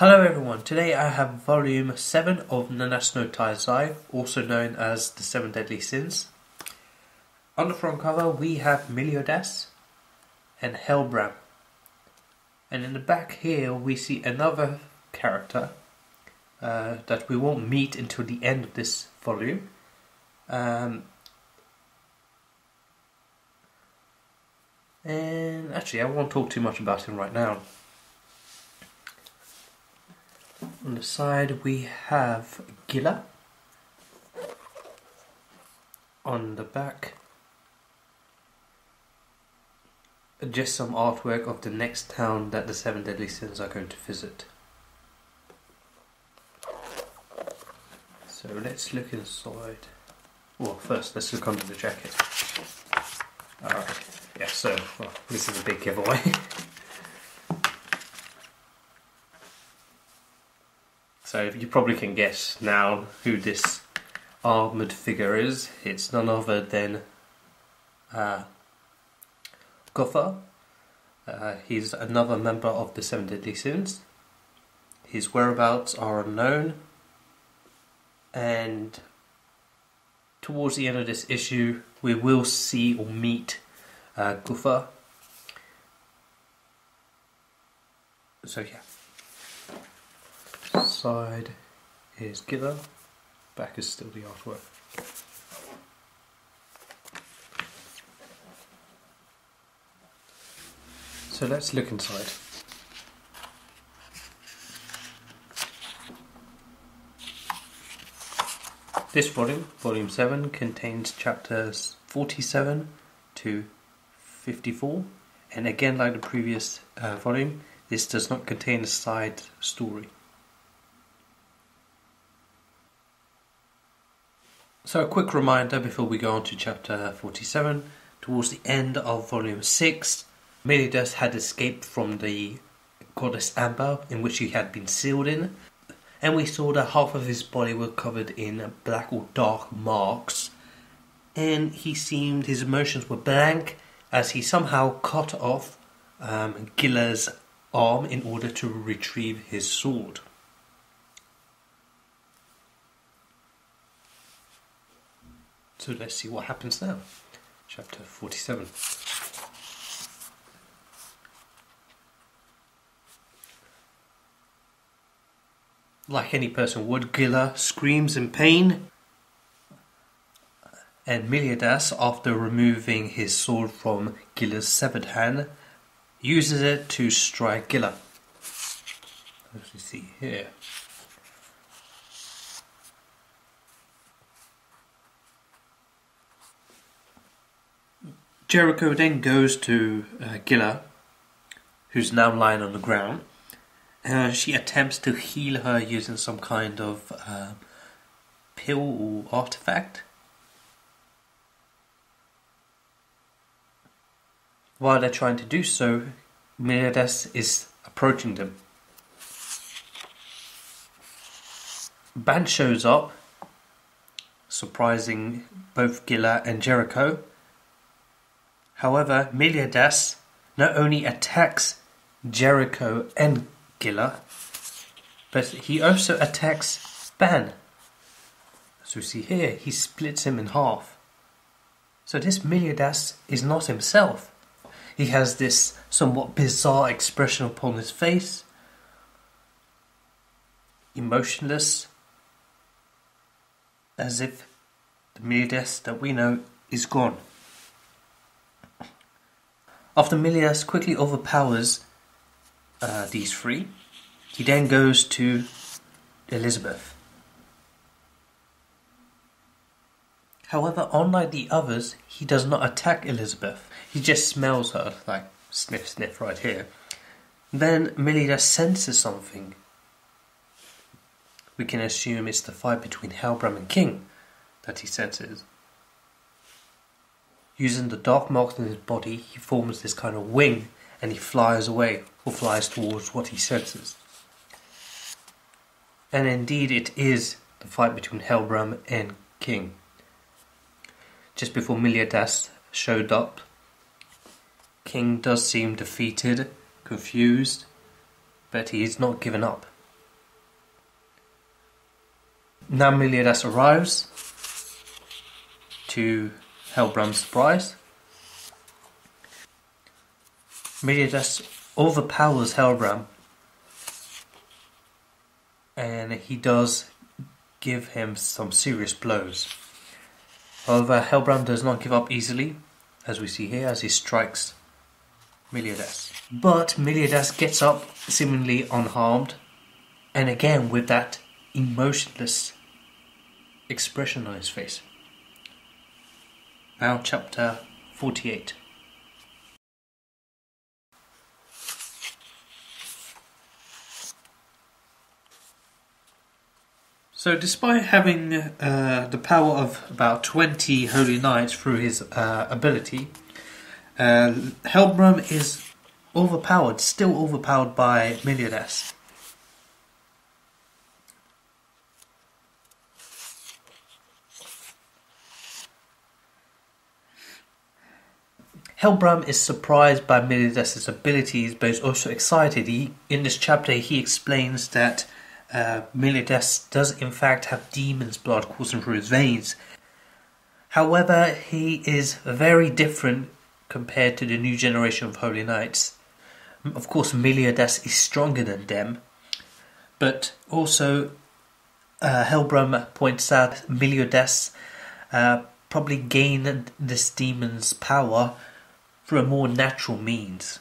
Hello everyone, today I have volume 7 of Nanatsu Taizai, also known as the 7 Deadly Sins. On the front cover we have Meliodas and Hellbram. And in the back here we see another character that we won't meet until the end of this volume. And actually I won't talk too much about him right now. On the side we have Gila. On the back, just some artwork of the next town that the 7 Deadly Sins are going to visit. So let's look inside. Well, first let's look under the jacket. Alright, yeah, so this is a big giveaway. So you probably can guess now who this armoured figure is. It's none other than Gotha. He's another member of the 7 Deadly Sins. His whereabouts are unknown, and towards the end of this issue we will see or meet Gotha. So yeah. Side is Gila, back is still the artwork. So let's look inside. This volume, volume 7, contains chapters 47 to 54, and again like the previous volume, this does not contain a side story. So a quick reminder before we go on to chapter 47, towards the end of volume 6, Meliodas had escaped from the goddess Amber, in which he had been sealed in, and we saw that half of his body was covered in black or dark marks, and his emotions were blank as he somehow cut off Gila's arm in order to retrieve his sword. So let's see what happens now. Chapter 47. Like any person would, Gila screams in pain, and Meliodas, after removing his sword from Gila's severed hand, uses it to strike Gila. As you see here. Jericho then goes to Gila, who's now lying on the ground. She attempts to heal her using some kind of pill or artifact. While they're trying to do so, Meliodas is approaching them. Ban shows up, surprising both Gila and Jericho. However, Meliodas not only attacks Jericho and Gila, but he also attacks Ban. As we see here, he splits him in half. So this Meliodas is not himself. He has this somewhat bizarre expression upon his face, emotionless, as if the Meliodas that we know is gone. After Meliodas quickly overpowers these three, he then goes to Elizabeth. However, unlike the others, he does not attack Elizabeth. He just smells her, like sniff sniff right here. Then Meliodas senses something. We can assume it's the fight between Hellbram and King that he senses. Using the dark marks in his body, he forms this kind of wing and he flies away, or flies towards what he senses. And indeed it is the fight between Hellbram and King. Just before Meliodas showed up, King does seem defeated, confused, but he is not given up. Now Meliodas arrives to Helbram's surprise. Meliodas overpowers Helbram, and he does give him some serious blows. However, Helbram does not give up easily, as we see here, as he strikes Meliodas. But Meliodas gets up seemingly unharmed, and again with that emotionless expression on his face. Now chapter 48. So despite having the power of about 20 holy knights through his ability, Helbram is overpowered, still overpowered by Meliodas. Helbram is surprised by Meliodas' abilities, but is also excited. In this chapter he explains that Meliodas does in fact have demon's blood coursing through his veins. However, he is very different compared to the new generation of holy knights. Of course, Meliodas is stronger than them, but also Helbram points out Meliodas probably gained this demon's power through a more natural means.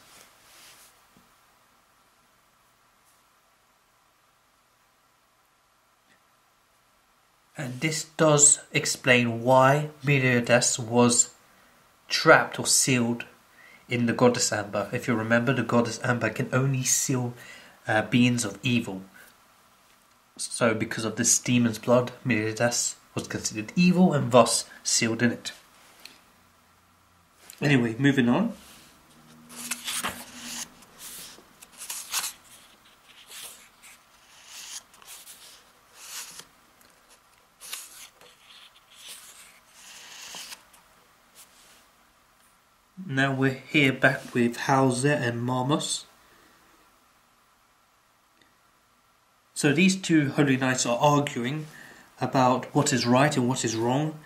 And this does explain why Meliodas was trapped or sealed in the goddess amber. If you remember, the goddess amber can only seal beings of evil. So because of this demon's blood, Meliodas was considered evil and thus sealed in it. Anyway, moving on. Now we're here back with Hauser and Marmos. So these two holy knights are arguing about what is right and what is wrong,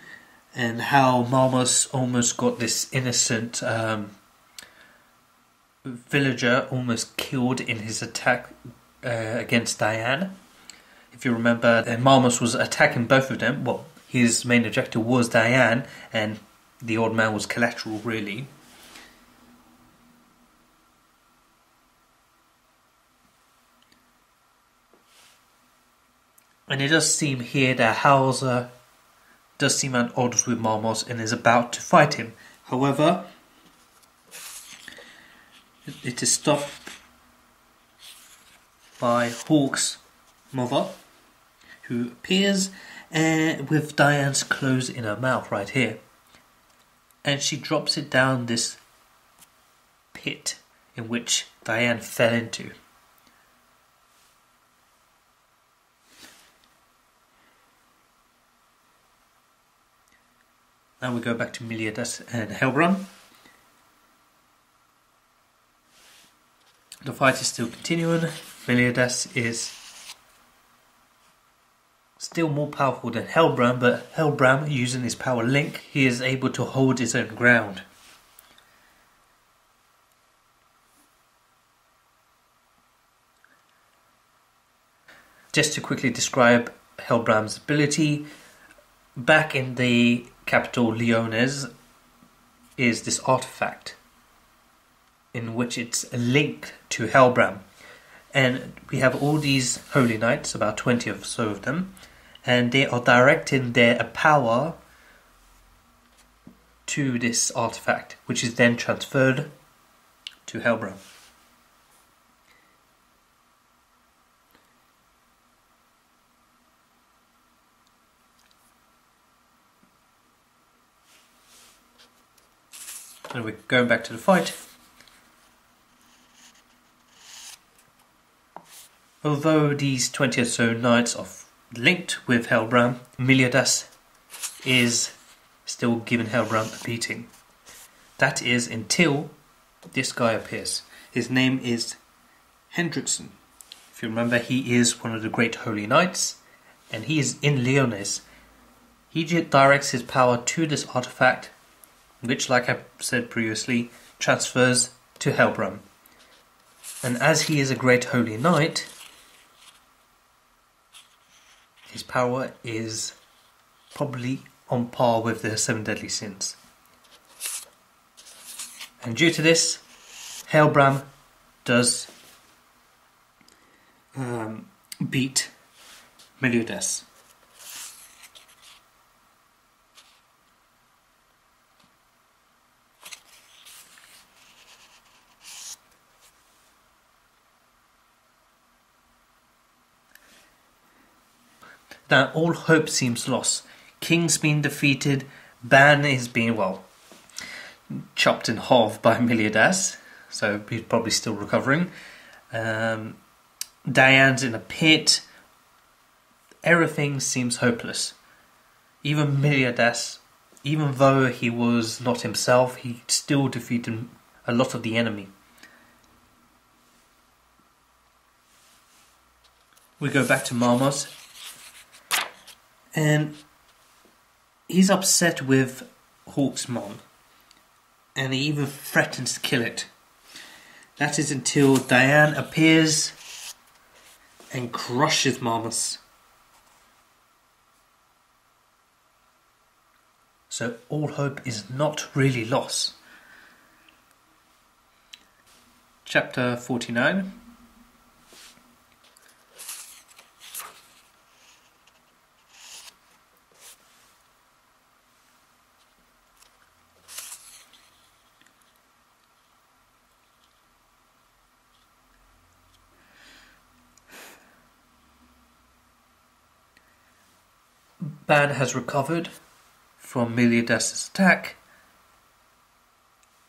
and how Marmos almost got this innocent villager almost killed in his attack against Diane. If you remember, Marmos was attacking both of them. Well, his main objective was Diane, and the old man was collateral, really. And it does seem here that Hauser does seem at odds with Marmos and is about to fight him. However, it is stopped by Hawk's mother, who appears with Diane's clothes in her mouth right here. And she drops it down this pit in which Diane fell into. Now we go back to Meliodas and Helbram. The fight is still continuing. Meliodas is still more powerful than Helbram, but Helbram, using his power link, he is able to hold his own ground. Just to quickly describe Helbram's ability, back in the capital Lyonesse is this artifact in which it's linked to Helbram, and we have all these holy knights, about 20 or so of them, and they are directing their power to this artifact, which is then transferred to Helbram. And we're going back to the fight. Although these 20 or so knights are linked with Helbram, Meliodas is still giving Helbram a beating. That is until this guy appears. His name is Hendrickson. If you remember, he is one of the great holy knights, and he is in Leonis. He directs his power to this artifact, which, like I said previously, transfers to Helbram. And as he is a great holy knight, his power is probably on par with the 7 deadly sins. And due to this, Helbram does beat Meliodas. Now all hope seems lost. King's been defeated, Ban is being, chopped in half by Meliodas, so he's probably still recovering. Diane's in a pit. Everything seems hopeless. Even Meliodas, even though he was not himself, he still defeated a lot of the enemy. We go back to Marmos, and he's upset with Hawk's mom, and he even threatens to kill it. That is until Diane appears and crushes Marmos. So all hope is not really lost. Chapter 49. Ban has recovered from Meliodas' attack,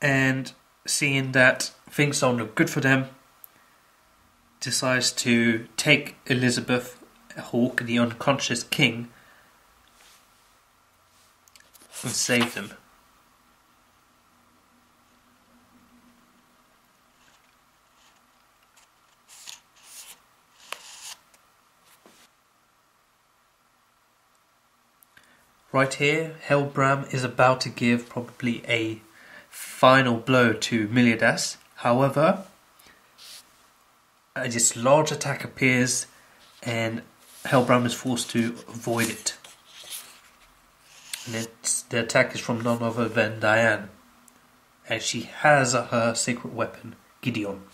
and seeing that things don't look good for them, decides to take Elizabeth Hawke, the unconscious king, and save them. Right here, Helbram is about to give probably a final blow to Meliodas. However, this large attack appears and Helbram is forced to avoid it. And the attack is from none other than Diane. And she has her secret weapon, Gideon.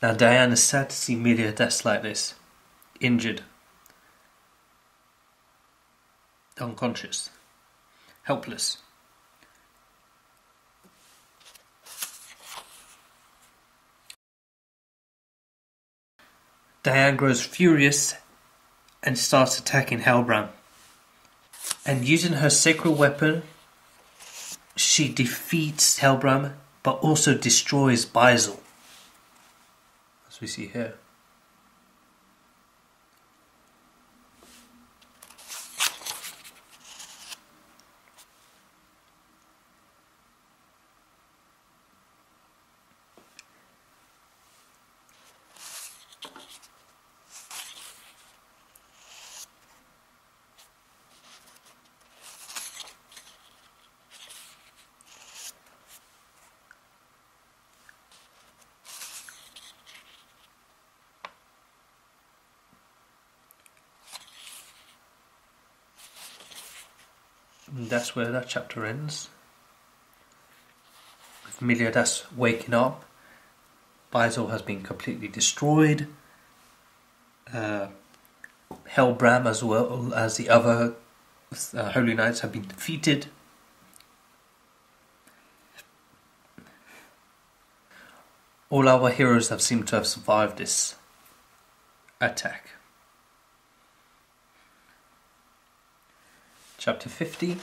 Now Diane is sad to see Meliodas like this, injured, unconscious, helpless. Diane grows furious and starts attacking Helbram. And using her sacred weapon, she defeats Helbram, but also destroys Baisel. As we see here. And that's where that chapter ends. With Meliodas waking up, Baisel has been completely destroyed. Helbram, as well as the other Holy Knights, have been defeated. All our heroes have seemed to have survived this attack. Chapter 50.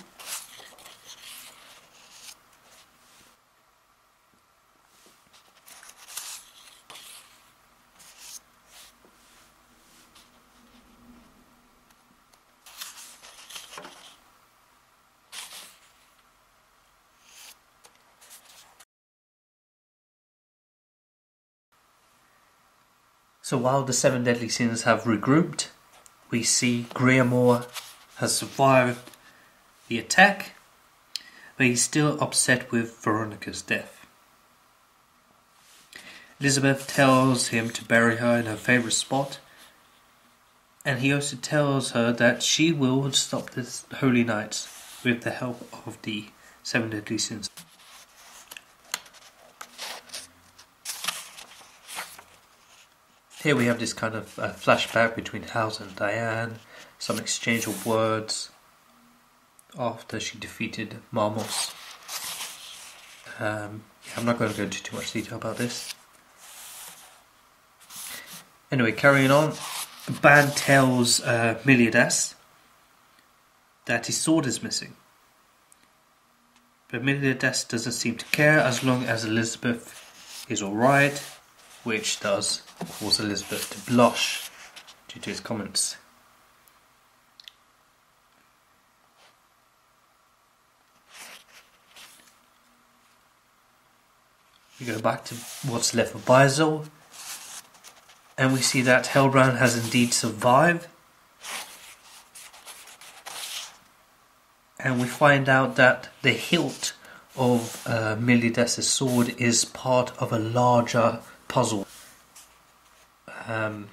So while the seven deadly sins have regrouped, we see Grimoire has survived the attack, but he's still upset with Veronica's death. Elizabeth tells him to bury her in her favourite spot, and he also tells her that she will stop the Holy Knights with the help of the seven deadly sins. Here we have this kind of flashback between House and Diane, some exchange of words after she defeated Marmos. I'm not going to go into too much detail about this. Anyway, carrying on, Ban tells Meliodas that his sword is missing. But Meliodas doesn't seem to care as long as Elizabeth is alright, which does cause Elizabeth to blush due to his comments. We go back to what's left of Baisel, and we see that Hellbrand has indeed survived. And we find out that the hilt of Meliodas' sword is part of a larger puzzle. And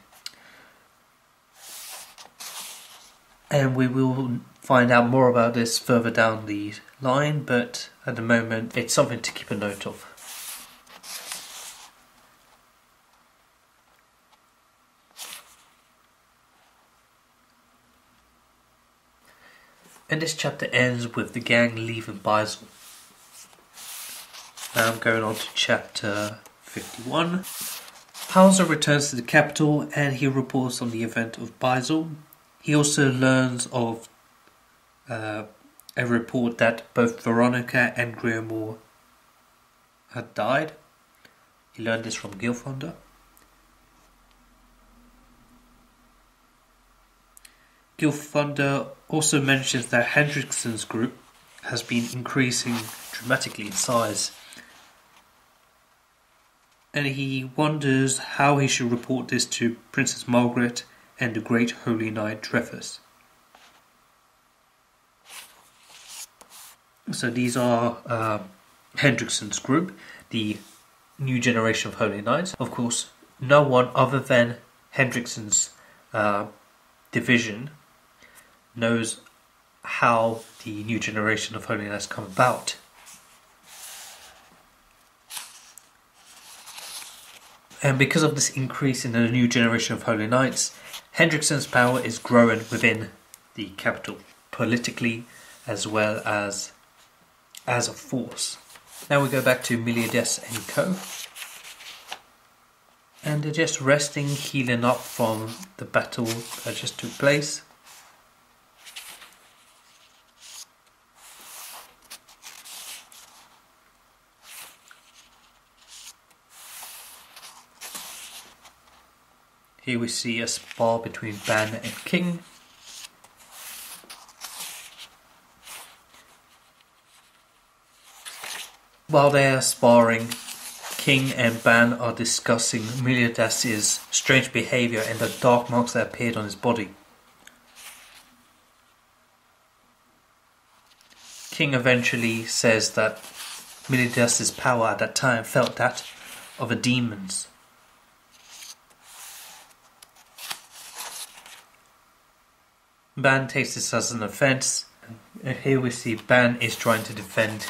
we will find out more about this further down the line, but at the moment it's something to keep a note of. And this chapter ends with the gang leaving Baisel. Now I'm going on to chapter 51. Hauser returns to the capital and he reports on the event of Baisel. He also learns of a report that both Veronica and Grimoire had died. He learned this from Gilfunder. Gilfunder also mentions that Hendrickson's group has been increasing dramatically in size, and he wonders how he should report this to Princess Margaret and the great Holy Knight Dreyfus. So these are Hendrickson's group, the new generation of Holy Knights. Of course, no one other than Hendrickson's division knows how the new generation of Holy Knights come about. And because of this increase in the new generation of Holy Knights, Hendrickson's power is growing within the capital, politically as well as a force. Now we go back to Meliodas and co. And they're just resting, healing up from the battle that just took place. Here we see a spar between Ban and King. While they are sparring, King and Ban are discussing Meliodas' strange behaviour and the dark marks that appeared on his body. King eventually says that Meliodas' power at that time felt that of a demon's. Ban takes this as an offence, and here we see Ban is trying to defend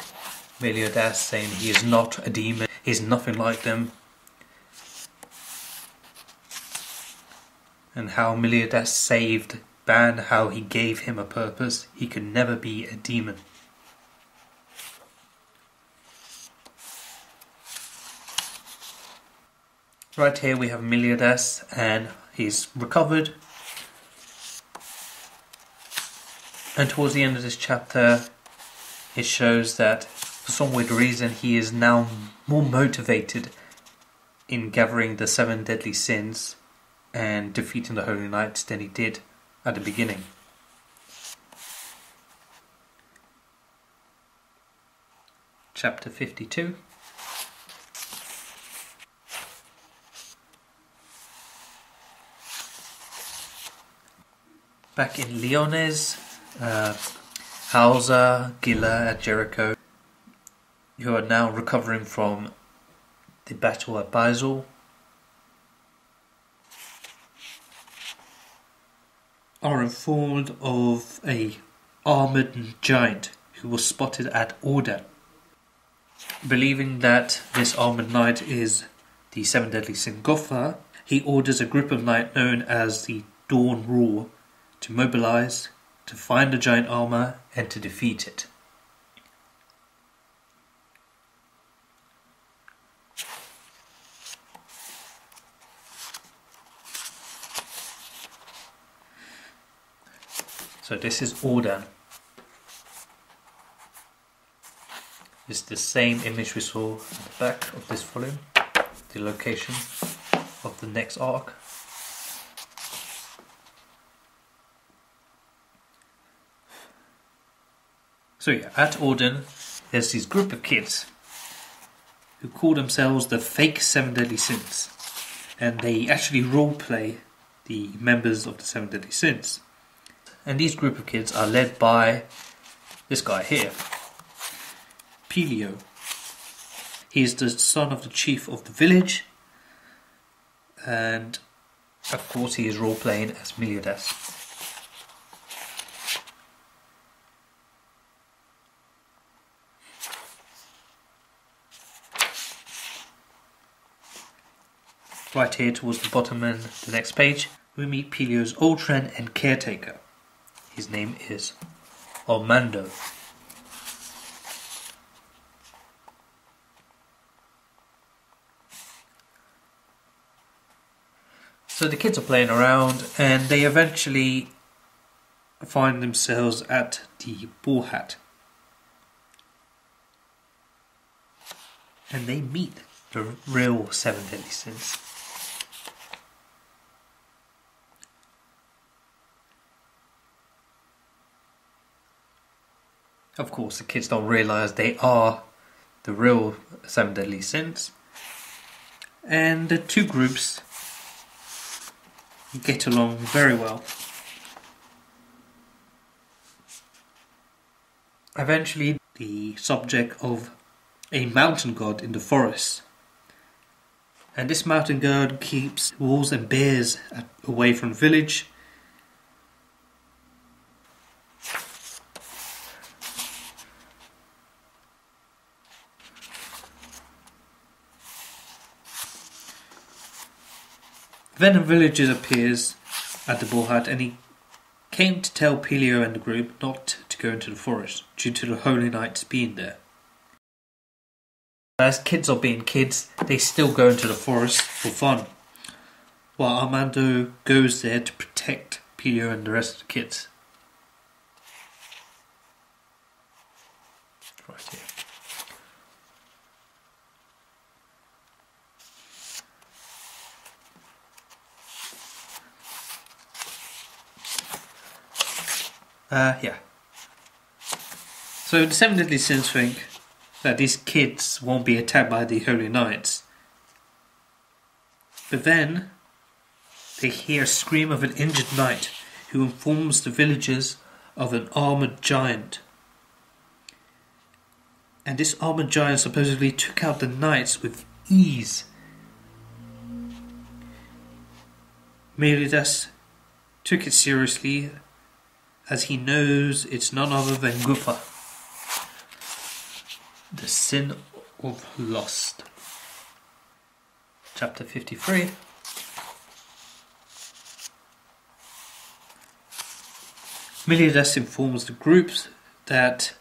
Meliodas, saying he is not a demon, he is nothing like them, and how Meliodas saved Ban, how he gave him a purpose. He could never be a demon. Right here we have Meliodas, and he's recovered. And towards the end of this chapter, it shows that for some weird reason he is now more motivated in gathering the 7 deadly sins and defeating the Holy Knights than he did at the beginning. Chapter 52. Back in Leones, Hauser, Gila and Jericho, who are now recovering from the battle at Baisel, are informed of a armoured giant who was spotted at Ordan. Believing that this armoured knight is the Seven Deadly Sin Gotha, he orders a group of knights known as the Dawn Roar to mobilise, to find the giant armour and to defeat it. So this is Ordan. It's the same image we saw at the back of this volume, the location of the next arc. So yeah, at Ordan, there's this group of kids who call themselves the fake Seven Deadly Sins, and they actually roleplay the members of the Seven Deadly Sins. And these group of kids are led by this guy here, Pelio. He is the son of the chief of the village, and of course he is role-playing as Meliodas. Right here towards the bottom and the next page, we meet Pelio's old friend and caretaker. His name is Armando. So the kids are playing around and they eventually find themselves at the Bull Hat. And they meet the real Seven Deadly Sins. Of course, the kids don't realise they are the real Seven Deadly Sins. And the two groups get along very well. Eventually, the subject of a mountain god in the forest. And this mountain god keeps wolves and bears away from the village. Then a villager appears at the Bull Hut and he came to tell Pelio and the group not to go into the forest due to the holy knights being there. As kids are being kids, they still go into the forest for fun, while Armando goes there to protect Pelio and the rest of the kids. Right here. Yeah. So the Seven Deadly Sins think that these kids won't be attacked by the Holy Knights. But then they hear a scream of an injured knight who informs the villagers of an armoured giant. And this armoured giant supposedly took out the knights with ease. Meliodas took it seriously, as he knows it's none other than Gutha, the sin of lust. Chapter 53. Meliodas informs the groups that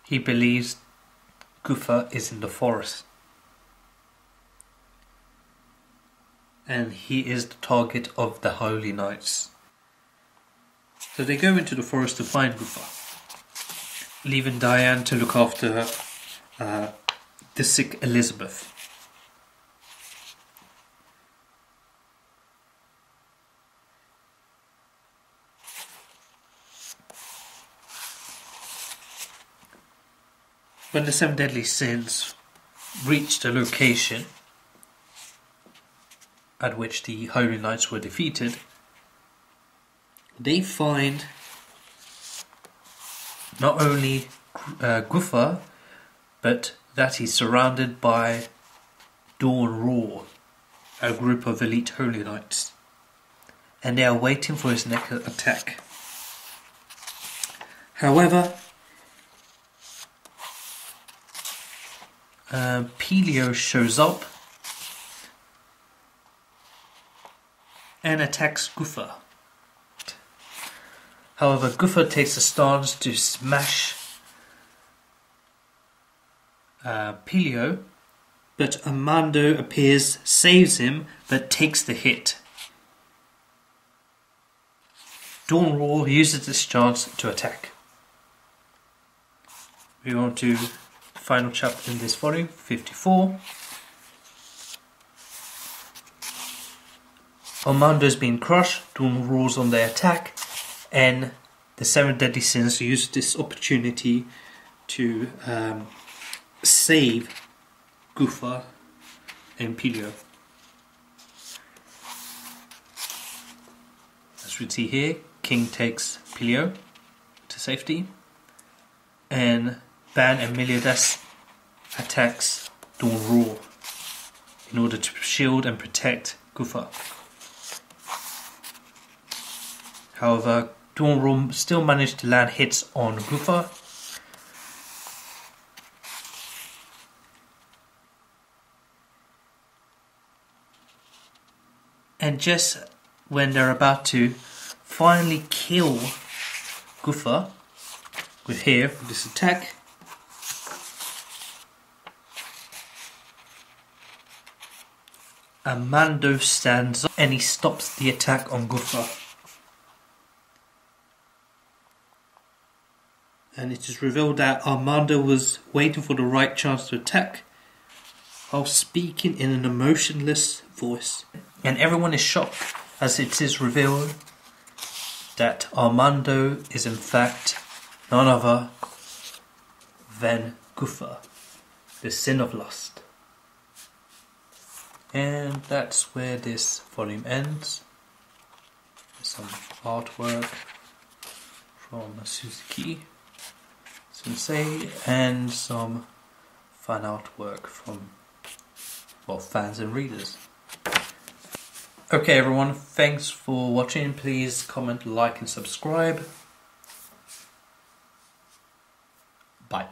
he believes Gutha is in the forest, and he is the target of the Holy Knights. So they go into the forest to find Gutha, leaving Diane to look after the sick Elizabeth. When the Seven Deadly Sins reached the location at which the Holy Knights were defeated, they find not only Gufa, but that he's surrounded by Dawn Raw, a group of elite holy knights, and they are waiting for his next attack. However, Pelio shows up and attacks Gufa. However, Gufa takes a stance to smash Pelio, but Armando appears, saves him, but takes the hit. Dawn Raw uses this chance to attack. We go on to the final chapter in this volume, 54. Armando's been crushed, Dawn Raw's on the attack, and the Seven Deadly Sins use this opportunity to save Gufa and Pelio. As we see here, King takes Pelio to safety, and Ban and Meliodas attacks Dawn Raw in order to shield and protect Gufa. However, Dawn Raw still managed to land hits on Gufa, and just when they're about to finally kill Gufa with this attack, Armando stands up and he stops the attack on Gufa. And it is revealed that Armando was waiting for the right chance to attack while speaking in an emotionless voice. And everyone is shocked as it is revealed that Armando is in fact none other than Gufa, the sin of lust. And that's where this volume ends. There's some artwork from Suzuki Sensei and some fan artwork from, well, fans and readers. Okay everyone, thanks for watching. Please comment, like and subscribe. Bye.